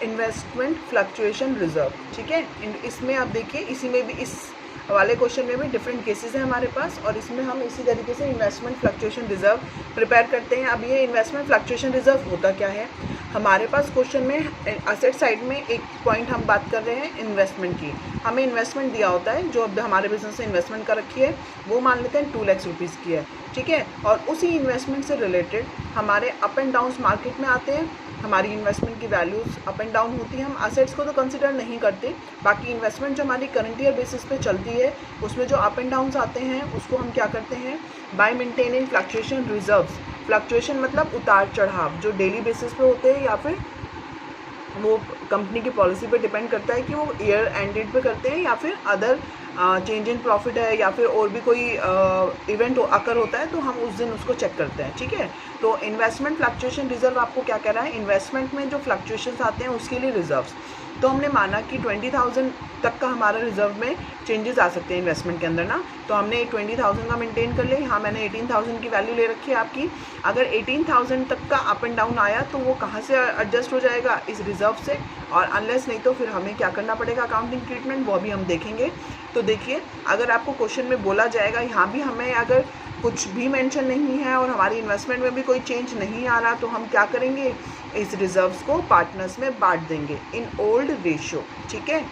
Investment fluctuation reserve, ठीक है। इसमें आप देखिए, इसी में भी, इस वाले क्वेश्चन में भी डिफरेंट केसेस हैं हमारे पास, और इसमें हम इसी तरीके से इन्वेस्टमेंट फ्लक्चुएशन रिजर्व प्रिपेयर करते हैं। अब ये इन्वेस्टमेंट फ्लक्चुएशन रिजर्व होता क्या है, हमारे पास क्वेश्चन में एसेट साइड में एक पॉइंट हम बात कर रहे हैं इन्वेस्टमेंट की। हमें इन्वेस्टमेंट दिया होता है, जो अब हमारे बिजनेस में इन्वेस्टमेंट कर रखी है, वो मान लेते हैं 2 लाख रुपीज़ की है, ठीक है। और उसी इन्वेस्टमेंट से रिलेटेड हमारे अप एंड डाउन्स मार्केट में आते हैं, हमारी इन्वेस्टमेंट की वैल्यूज़ अप एंड डाउन होती है। हम असेट्स को तो कंसिडर नहीं करते, बाकी इन्वेस्टमेंट जो हमारी करंट ईयर बेसिस पे चलती है, उसमें जो अप एंड डाउन्स आते हैं, उसको हम क्या करते हैं, bye maintaining fluctuation reserves. Fluctuation मतलब उतार चढ़ाव, जो डेली बेसिस पे होते हैं, या फिर वो कंपनी की पॉलिसी पे डिपेंड करता है कि वो ईयर एंडेड पे करते हैं, या फिर अदर चेंज इन प्रॉफिट है, या फिर और भी कोई इवेंट अकर होता है, तो हम उस दिन उसको चेक करते हैं, ठीक है। तो इन्वेस्टमेंट फ्लक्चुएशन रिजर्व आपको क्या कह रहा है, इन्वेस्टमेंट में जो फ्लक्चुएशंस आते हैं उसके लिए रिजर्व्स। तो हमने माना कि 20,000 तक का हमारा रिजर्व में चेंजेस आ सकते हैं इन्वेस्टमेंट के अंदर ना, तो हमने 20,000 का मेंटेन कर लिया। यहाँ मैंने 18,000 की वैल्यू ले रखी है आपकी। अगर 18,000 तक का अप एंड डाउन आया तो वो कहाँ से एडजस्ट हो जाएगा, इस रिजर्व से, और अनलेस नहीं तो फिर हमें क्या करना पड़ेगा, अकाउंटिंग ट्रीटमेंट, वो भी हम देखेंगे। तो देखिए, अगर आपको क्वेश्चन में बोला जाएगा, यहाँ भी हमें अगर कुछ भी मेंशन नहीं है और हमारी इन्वेस्टमेंट में भी कोई चेंज नहीं आ रहा, तो हम क्या करेंगे, इस रिजर्व्स को पार्टनर्स में बांट देंगे इन ओल्ड रेशियो, ठीक है।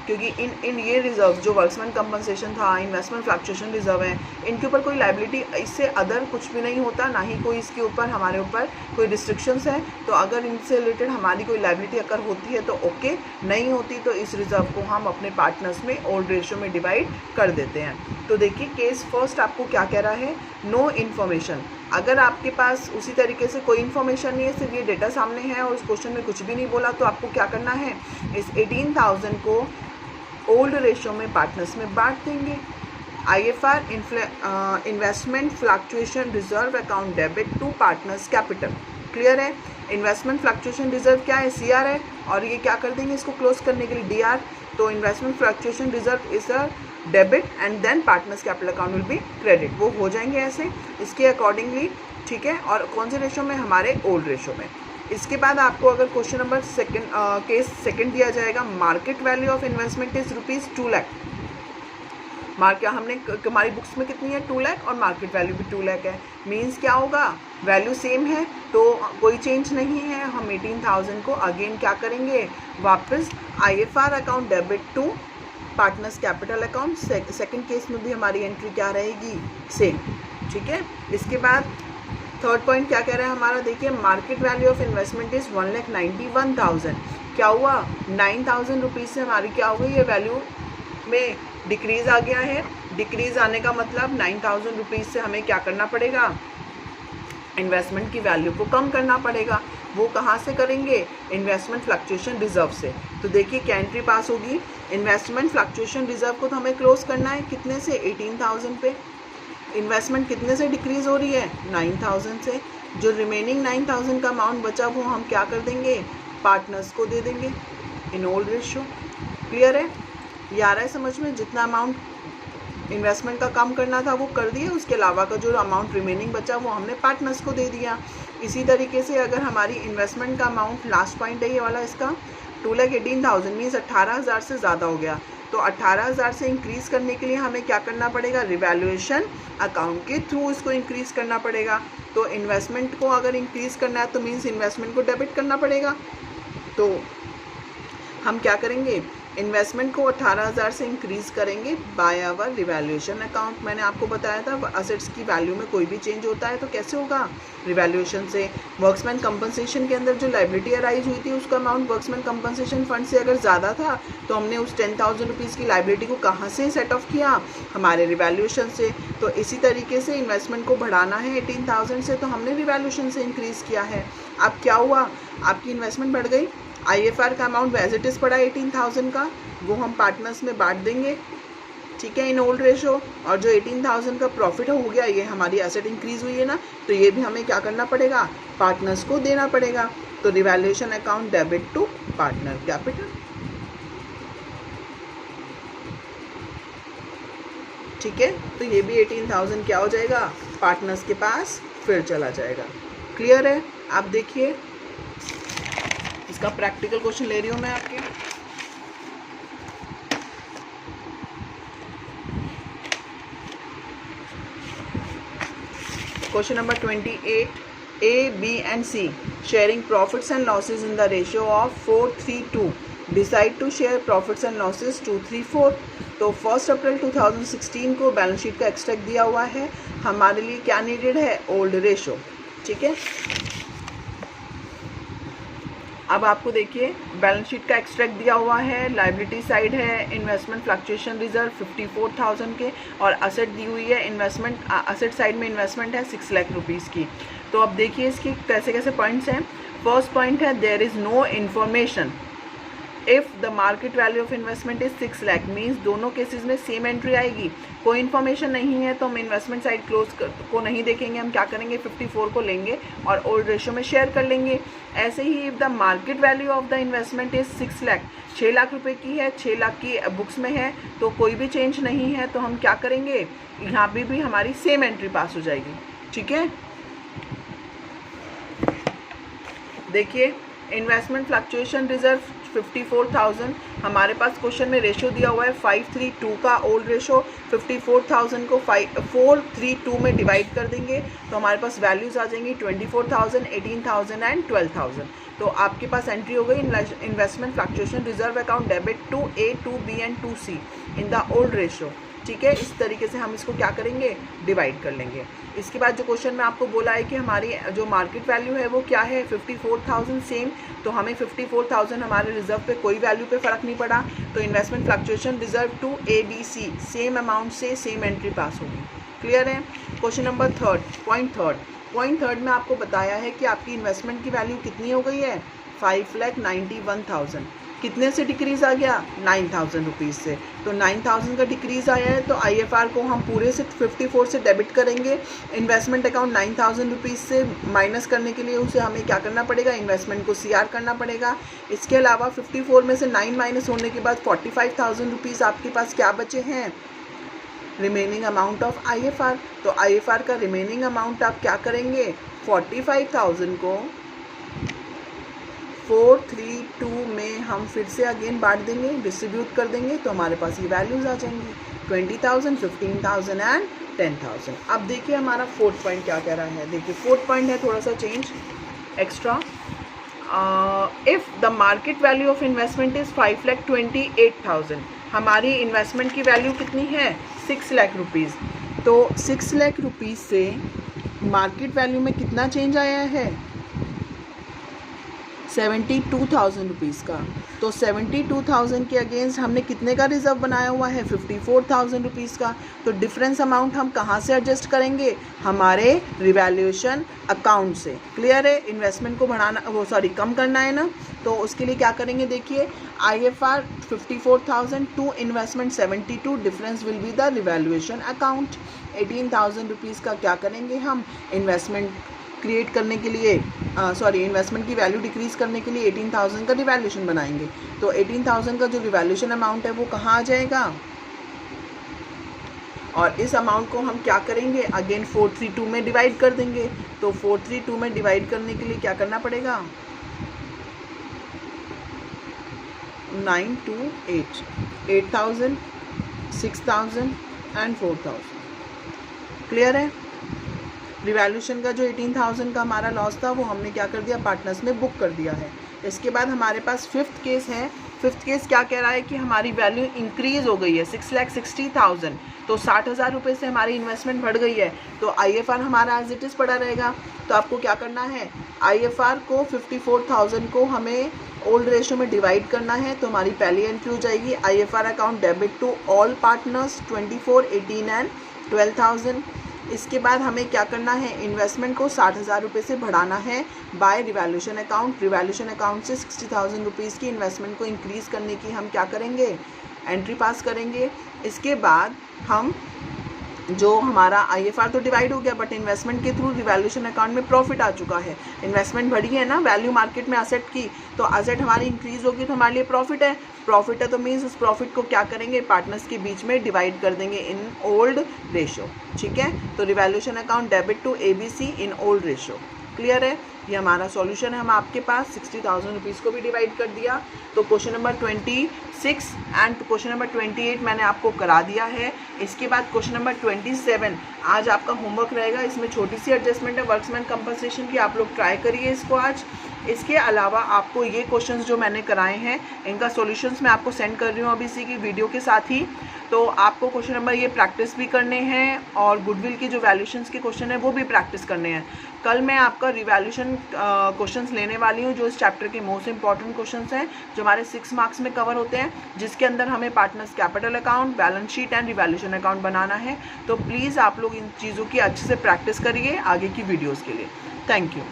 क्योंकि इन ये रिजर्व जो वर्क्समैन कंपनसेशन था, इन्वेस्टमेंट फ्लक्चुएशन रिजर्व है, इनके ऊपर कोई लाइबिलिटी इससे अदर कुछ भी नहीं होता, ना ही कोई इसके ऊपर हमारे ऊपर कोई रिस्ट्रिक्शंस है। तो अगर इनसे रिलेटेड हमारी कोई लाइबिलिटी अगर होती है तो ओके, नहीं होती तो इस रिजर्व को हम अपने पार्टनर्स में ओल्ड रेशियो में डिवाइड कर देते हैं। तो देखिए, केस फर्स्ट आपको क्या कह रहा है, नो इन्फॉर्मेशन। अगर आपके पास उसी तरीके से कोई इन्फॉर्मेशन नहीं है, सिर्फ ये डेटा सामने है और उस क्वेश्चन में कुछ भी नहीं बोला, तो आपको क्या करना है, इस 18,000 को ओल्ड रेशियो में पार्टनर्स में बांट देंगे। IFR investment fluctuation reserve account debit to partners capital, clear है। इन्वेस्टमेंट फ्लक्चुएशन रिजर्व क्या है, CR है, और ये क्या कर देंगे, इसको क्लोज करने के लिए DR। तो investment fluctuation reserve is a debit and then partners capital account will be credit, वो हो जाएंगे ऐसे इसके अकॉर्डिंगली, ठीक है। और कौन से रेशियो में, हमारे ओल्ड रेशियो में। इसके बाद आपको अगर क्वेश्चन नंबर केस सेकंड दिया जाएगा, market value of investment is ₹2 lakh. हमने हमारी बुक्स में कितनी है, 2 लाख, और मार्केट वैल्यू भी 2 लाख है। मीन्स क्या होगा, वैल्यू सेम है तो कोई चेंज नहीं है। हम 18,000 को अगेन क्या करेंगे, वापस IFR account debit to partners capital account. Second case में भी हमारी एंट्री क्या रहेगी, सेम, ठीक है। इसके बाद थर्ड पॉइंट क्या कह रहा है हमारा, देखिए, market value of investment is 1,91,000। क्या हुआ, 9,000 रुपीज़ से हमारी क्या हो गई, ये वैल्यू में डिक्रीज़ आ गया है। डिक्रीज़ आने का मतलब 9,000 रुपीज़ से हमें क्या करना पड़ेगा, इन्वेस्टमेंट की वैल्यू को कम करना पड़ेगा। वो कहाँ से करेंगे, इन्वेस्टमेंट फ्लक्चुएशन रिजर्व से। तो देखिए क्या एंट्री पास होगी, इन्वेस्टमेंट फ्लक्चुएशन रिजर्व को तो हमें क्लोज करना है कितने से, 18,000 पे। इन्वेस्टमेंट कितने से डिक्रीज़ हो रही है, 9,000 से। जो रिमेनिंग 9,000 का अमाउंट बचा वो हम क्या कर देंगे, पार्टनर्स को दे देंगे इन ओल्ड रेशियो, क्लियर है। ये आ रहा है समझ में, जितना अमाउंट इन्वेस्टमेंट का कम करना था वो कर दिया, उसके अलावा का जो अमाउंट रिमेनिंग बचा वो हमने पार्टनर्स को दे दिया। इसी तरीके से अगर हमारी इन्वेस्टमेंट का अमाउंट, लास्ट पॉइंट है ये वाला इसका, 2,18,000 मीन्स 18,000 से ज़्यादा हो गया, तो 18,000 से इंक्रीज़ करने के लिए हमें क्या करना पड़ेगा, रिवैल्यूएशन अकाउंट के थ्रू इसको इंक्रीज़ करना पड़ेगा। तो इन्वेस्टमेंट को अगर इंक्रीज़ करना है तो मीन्स इन्वेस्टमेंट को डेबिट करना पड़ेगा। तो हम क्या करेंगे, इन्वेस्टमेंट को 18,000 से इंक्रीज़ करेंगे बाय आवर रिवैल्यूएशन अकाउंट। मैंने आपको बताया था असेट्स की वैल्यू में कोई भी चेंज होता है तो कैसे होगा, रिवैल्यूएशन से। वर्क्समैन कंपनसेशन के अंदर जो लाइबिलिटी अराइज हुई थी उसका अमाउंट वर्क्समैन कंपनसेशन फंड से अगर ज़्यादा था तो हमने उस 10,000 रुपीज़ की लाइबिलिटी को कहाँ से सेट ऑफ किया, हमारे रिवैल्यूएशन से। तो इसी तरीके से इन्वेस्टमेंट को बढ़ाना है 18,000 से, तो हमने रिवैल्यूएशन से इंक्रीज़ किया है। अब क्या हुआ, आपकी इन्वेस्टमेंट बढ़ गई, IFR का अमाउंट एज इट इज़ पड़ा 18,000 का, वो हम पार्टनर्स में बांट देंगे, ठीक है, इन ओल्ड रेशो। और जो 18,000 का प्रॉफिट हो गया, ये हमारी एसेट इंक्रीज़ हुई है ना, तो ये भी हमें क्या करना पड़ेगा, पार्टनर्स को देना पड़ेगा। तो revaluation account debit to partner capital, ठीक है। तो ये भी 18,000 क्या हो जाएगा, पार्टनर्स के पास फिर चला जाएगा, क्लियर है। आप देखिए इसका प्रैक्टिकल क्वेश्चन ले रही हूँ मैं आपके। Question number 28, A, B and C sharing profits and losses in the ratio of 4:3:2. Decide to share profits and losses 2:3:4. तो 1 अप्रैल 2016 को बैलेंस शीट का एक्सट्रैक्ट दिया हुआ है। हमारे लिए क्या नीडेड है? Old ratio. ठीक है, अब आपको देखिए बैलेंस शीट का एक्सट्रैक्ट दिया हुआ है। लायबिलिटी साइड है इन्वेस्टमेंट फ्लक्चुएशन रिजर्व 54,000 के, और असेट दी हुई है इन्वेस्टमेंट, असेट साइड में इन्वेस्टमेंट है 6 लाख रुपीज़ की। तो अब देखिए इसकी कैसे कैसे पॉइंट्स हैं। फर्स्ट पॉइंट है there is no information if the market value of investment is 6 lakh, means दोनों केसेस में सेम एंट्री आएगी। कोई इन्फॉर्मेशन नहीं है तो हम इन्वेस्टमेंट साइड क्लोज को नहीं देखेंगे, हम क्या करेंगे 54 को लेंगे और ओल्ड रेशियो में शेयर कर लेंगे। ऐसे ही if the market value of the investment is 6 lakh, 6 lakh रुपए की है, 6 लाख की बुक्स में है, तो कोई भी चेंज नहीं है, तो हम क्या करेंगे यहाँ पे भी हमारी सेम एंट्री पास हो जाएगी। ठीक है, देखिए इन्वेस्टमेंट फ्लक्चुएशन रिजर्व 54,000, हमारे पास क्वेश्चन में रेशियो दिया हुआ है 5:3:2 का ओल्ड रेशो। 54,000 को 4:3:2 में डिवाइड कर देंगे तो हमारे पास वैल्यूज़ आ जाएंगी 24,000, 18,000 एंड 12,000। तो आपके पास एंट्री हो गई investment fluctuation reserve account debit to A, to B and to C in the old ratio. ठीक है, इस तरीके से हम इसको क्या करेंगे डिवाइड कर लेंगे। इसके बाद जो क्वेश्चन में आपको बोला है कि हमारी जो मार्केट वैल्यू है वो क्या है 54,000 सेम, तो हमें 54,000 हमारे रिजर्व पे कोई वैल्यू पे फ़र्क नहीं पड़ा, तो investment fluctuation reserve to A, B, C same amount से सेम एंट्री पास होगी। क्लियर है। क्वेश्चन नंबर पॉइंट थर्ड में आपको बताया है कि आपकी इन्वेस्टमेंट की वैल्यू कितनी हो गई है 5,91,000, कितने से डिक्रीज़ आ गया 9,000 रुपीज़ से। तो 9,000 का डिक्रीज़ आया है तो IFR को हम पूरे से 54 से डेबिट करेंगे। इन्वेस्टमेंट अकाउंट 9,000 रुपीज़ से माइनस करने के लिए उसे हमें क्या करना पड़ेगा, इन्वेस्टमेंट को CR करना पड़ेगा। इसके अलावा 54 में से 9 माइनस होने के बाद 45,000 रुपीज़ आपके पास क्या बचे हैं, रिमेनिंग अमाउंट ऑफ IFR। तो IFR का रिमेनिंग अमाउंट आप क्या करेंगे 45,000 को 4:3:2 में हम फिर से अगेन बांट देंगे, डिस्ट्रीब्यूट कर देंगे, तो हमारे पास ये वैल्यूज़ आ जाएंगी 20,000, 15,000 एंड 10,000। अब देखिए हमारा फोर्थ पॉइंट क्या कह रहा है। देखिए फोर्थ पॉइंट है थोड़ा सा change extra. If the market value of investment is 5,28,000, हमारी इन्वेस्टमेंट की वैल्यू कितनी है 6 लाख रुपीज़, तो 6 लाख रुपीज़ से मार्केट वैल्यू में कितना चेंज आया है 72,000 रुपीज़ का। तो 72,000 के अगेंस्ट हमने कितने का रिजर्व बनाया हुआ है 54,000 रुपीज़ का। तो डिफरेंस अमाउंट हम कहाँ से एडजस्ट करेंगे, हमारे रिवैल्यूएशन अकाउंट से। क्लियर है, इन्वेस्टमेंट को बढ़ाना कम करना है ना, तो उसके लिए क्या करेंगे देखिए IFR 54,000 to investment 72, difference will be the revaluation account. 18,000 rupees का क्या करेंगे हम इन्वेस्टमेंट क्रिएट करने के लिए इन्वेस्टमेंट की वैल्यू डिक्रीज़ करने के लिए 18,000 का रिवैल्यूएशन बनाएंगे। तो 18,000 का जो रिवैल्यूएशन अमाउंट है वो कहाँ आ जाएगा, और इस अमाउंट को हम क्या करेंगे अगेन 4:3:2 में डिवाइड कर देंगे। तो 4:3:2 में डिवाइड करने के लिए क्या करना पड़ेगा 9 to 8, 8,000, 6,000 एंड 4,000। क्लियर है। रिवैल्यूएशन का जो 18,000 का हमारा लॉस था वो हमने क्या कर दिया पार्टनर्स में बुक कर दिया है। इसके बाद हमारे पास फिफ्थ केस है। फिफ्थ केस क्या कह रहा है कि हमारी वैल्यू इंक्रीज़ हो गई है 6,60,000, तो 60,000 रुपये से हमारी इन्वेस्टमेंट बढ़ गई है, तो IFR हमारा एज इट इज़ पड़ा रहेगा। तो आपको क्या करना है IFR को 54,000 को हमें ओल्ड रेशो में डिवाइड करना है। तो हमारी पहली एंट्री हो जाएगी IFR account debit to all partners 24, 18 and 12,000। इसके बाद हमें क्या करना है इन्वेस्टमेंट को 60,000 रुपये से बढ़ाना है by revaluation account. Revaluation account से 60,000 रुपीज़ की इन्वेस्टमेंट को इंक्रीज़ करने की हम क्या करेंगे एंट्री पास करेंगे। इसके बाद हम जो हमारा IFR तो डिवाइड हो गया बट इन्वेस्टमेंट के थ्रू रिवैल्यूएशन अकाउंट में प्रॉफिट आ चुका है, इन्वेस्टमेंट बढ़ी है ना वैल्यू मार्केट में असेट की, तो असेट हमारी इंक्रीज़ होगी तो हमारे लिए प्रॉफिट है तो मीन्स उस प्रॉफिट को क्या करेंगे पार्टनर्स के बीच में डिवाइड कर देंगे इन ओल्ड रेशो। ठीक है, तो revaluation account debit to ABC in old ratio. Clear है? ये हमारा सॉल्यूशन है, हम आपके पास 60,000 रुपीज़ को भी डिवाइड कर दिया। तो question number 26 and question number 28 मैंने आपको करा दिया है। इसके बाद क्वेश्चन नंबर 27 आज आपका होमवर्क रहेगा, इसमें छोटी सी एडजस्टमेंट है वर्क्समैन कंपनसेशन की, आप लोग ट्राई करिए इसको आज। इसके अलावा आपको ये क्वेश्चंस जो मैंने कराए हैं इनका सॉल्यूशंस मैं आपको सेंड कर रही हूँ अभी इसी की वीडियो के साथ ही। तो आपको क्वेश्चन नंबर ये प्रैक्टिस भी करने हैं और गुडविल की जो वैल्यूशंस के क्वेश्चन है वो भी प्रैक्टिस करने हैं। कल मैं आपका रिवैल्यूशन क्वेश्चंस लेने वाली हूँ जो इस चैप्टर के मोस्ट इंपॉर्टेंट क्वेश्चंस हैं जो हमारे 6 मार्क्स में कवर होते हैं, जिसके अंदर हमें partners capital account, balance sheet and revaluation account बनाना है। तो प्लीज़ आप लोग इन चीज़ों की अच्छे से प्रैक्टिस करिए आगे की वीडियोज़ के लिए। Thank you.